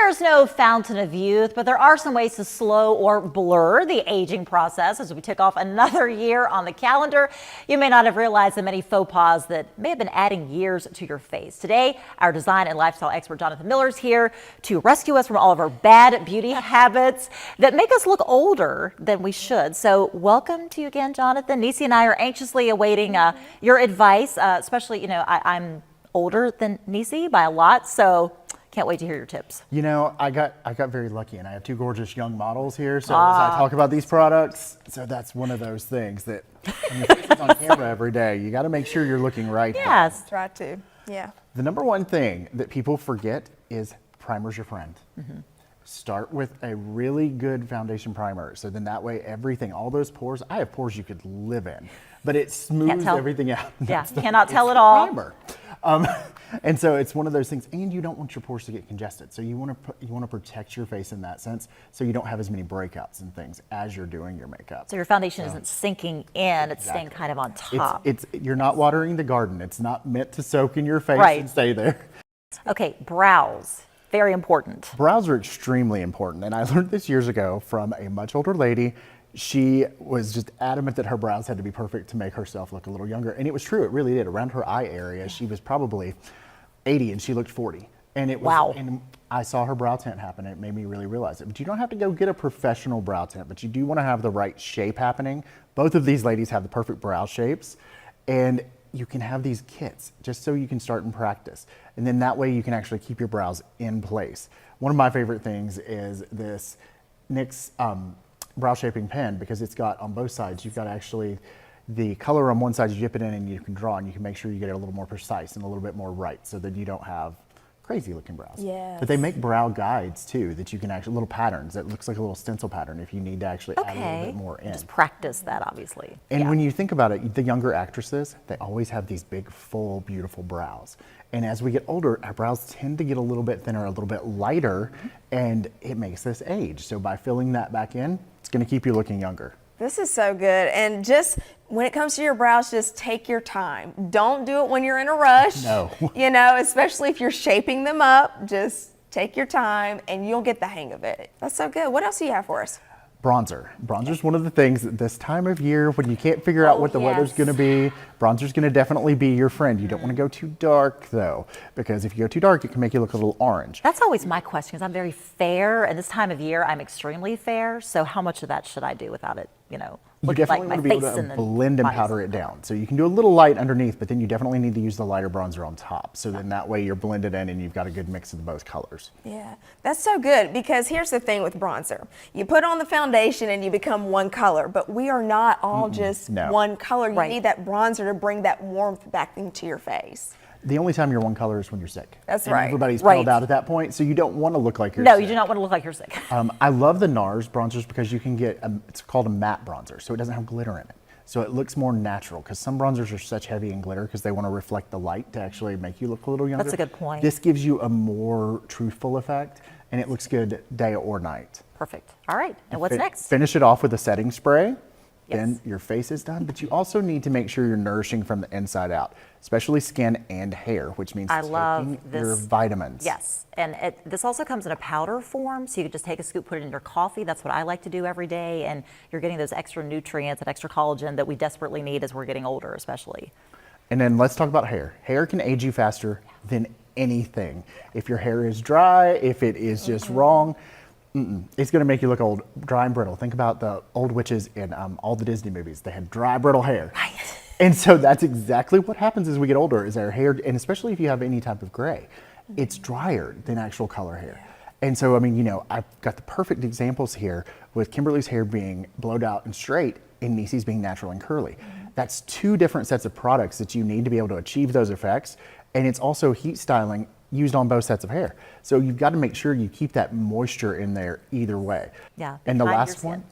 There's no fountain of youth, but there are some ways to slow or blur the aging process as we tick off another year on the calendar. You may not have realized the many faux pas that may have been adding years to your face. Today, our design and lifestyle expert Johnathan Miller is here to rescue us from all of our bad beauty habits that make us look older than we should. So welcome to you again, Johnathan. Neesy and I are anxiously awaiting your advice, especially, I'm older than Neesy by a lot, so can't wait to hear your tips. You know, I got very lucky, and I have two gorgeous young models here. So as I talk about these products, so that's one of those things that when your face is on camera every day, you got to make sure you're looking right. Yes, try to. Yeah. The number one thing that people forget is primer's your friend. Start with a really good foundation primer. So then that way everything, all those pores, I have pores you could live in, but it smooths everything out. Yeah, cannot tell it all. Primer. And so it's one of those things, and you don't want your pores to get congested. So you want to protect your face in that sense, so you don't have as many breakouts and things as you're doing your makeup. So your foundation isn't sinking in; it's staying kind of on top. You're not watering the garden. It's not meant to soak in your face and stay there. Okay, brows. Very important. Brows are extremely important, and I learned this years ago from a much older lady. She was just adamant that her brows had to be perfect to make herself look a little younger, and it was true. It really did. Around her eye area, she was probably 80 and she looked 40. And it was, wow. And I saw her brow tint happen. It made me really realize it. But you don't have to go get a professional brow tint, but you do want to have the right shape happening. Both of these ladies have the perfect brow shapes, and you can have these kits just so you can start and practice. And then that way you can actually keep your brows in place. One of my favorite things is this NYX brow shaping pen, because it's got on both sides, you've got actually the color on one side, you dip it in and you can draw, and you can make sure you get it a little more precise and a little bit more right, so that you don't have crazy looking brows. Yes. But they make brow guides too, that you can actually, little patterns that looks like a little stencil pattern if you need to actually add a little bit more in. Just practice that, obviously. And when you think about it, the younger actresses, they always have these big, full, beautiful brows. And as we get older, our brows tend to get a little bit thinner, a little bit lighter, and it makes us age. So by filling that back in, it's gonna keep you looking younger. This is so good. And just when it comes to your brows, just take your time. Don't do it when you're in a rush. No. Especially if you're shaping them up, just take your time and you'll get the hang of it. That's so good. What else do you have for us? Bronzer. Bronzer is one of the things that this time of year, when you can't figure out what the weather's going to be, bronzer's going to definitely be your friend. You don't want to go too dark though, because if you go too dark, it can make you look a little orange. That's always my question, because I'm very fair, and this time of year I'm extremely fair. So how much of that should I do without it, You definitely want to be able to blend and powder it down. So you can do a little light underneath, but then you definitely need to use the lighter bronzer on top. So then that way you're blended in and you've got a good mix of both colors. Yeah, that's so good, because here's the thing with bronzer. You put on the foundation and you become one color, but we are not all just one color. You need that bronzer to bring that warmth back into your face. The only time you're one color is when you're sick. That's and right. Everybody's peeled out at that point, so you don't want to look like you're sick. No, you do not want to look like you're sick. I love the NARS bronzers because you can get, it's called a matte bronzer, so it doesn't have glitter in it. So it looks more natural, because some bronzers are such heavy in glitter because they want to reflect the light to actually make you look a little younger. That's a good point. This gives you a more truthful effect, and it looks good day or night. Perfect. All right, and what's next? Finish it off with a setting spray. Then your face is done, but you also need to make sure you're nourishing from the inside out, especially skin and hair, which means taking your vitamins. Yes, and this also comes in a powder form, so you can just take a scoop, put it in your coffee. That's what I like to do every day, and you're getting those extra nutrients and extra collagen that we desperately need as we're getting older, especially. And then let's talk about hair. Hair can age you faster than anything. If your hair is dry, if it is just wrong, it's going to make you look old, dry and brittle. Think about the old witches in all the Disney movies. They had dry, brittle hair. Right. And so that's exactly what happens as we get older, is our hair, and especially if you have any type of gray, it's drier than actual color hair. And so, I mean, I've got the perfect examples here with Kimberly's hair being blowed out and straight and Neesy's being natural and curly. That's two different sets of products that you need to be able to achieve those effects. And it's also heat styling used on both sets of hair. So you've got to make sure you keep that moisture in there either way. Yeah. And the last one,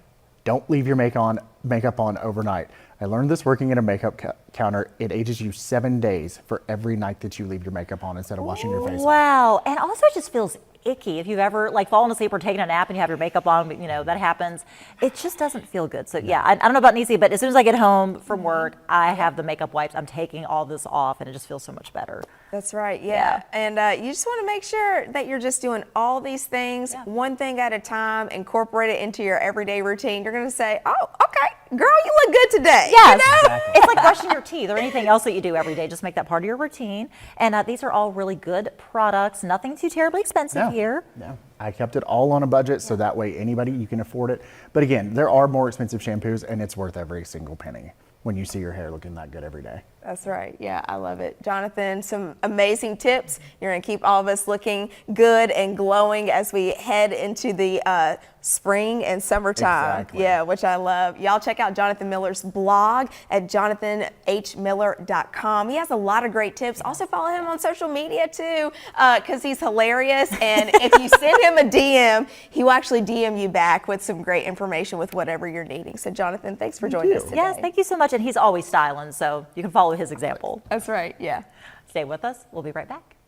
don't leave your makeup on overnight. I learned this working at a makeup counter. It ages you 7 days for every night that you leave your makeup on instead of washing your face. Wow. And also it just feels icky. If you've ever like fallen asleep or taken a nap and you have your makeup on, you know, that happens. It just doesn't feel good. So yeah, I don't know about Neesy, but as soon as I get home from work, I have the makeup wipes. I'm taking all this off and it just feels so much better. That's right, yeah. And you just want to make sure that you're just doing all these things one thing at a time, incorporate it into your everyday routine. You're going to say, oh, okay, girl, you look good today. Yes, you know? It's like brushing your teeth or anything else that you do every day. Just make that part of your routine. And these are all really good products. Nothing too terribly expensive here. No, I kept it all on a budget so that way anybody, you can afford it. But again, there are more expensive shampoos and it's worth every single penny when you see your hair looking that good every day. That's right. Yeah, I love it. Johnathan, some amazing tips. You're going to keep all of us looking good and glowing as we head into the spring and summertime. Exactly. Yeah, which I love. Y'all check out Johnathan Miller's blog at jonathanhmiller.com. He has a lot of great tips. Also follow him on social media too, because he's hilarious. And if you send him a DM, he will actually DM you back with some great information with whatever you're needing. So Johnathan, thanks for joining us today. Yes, thank you so much. And he's always styling, so you can follow his example. That's right. Yeah. Stay with us. We'll be right back.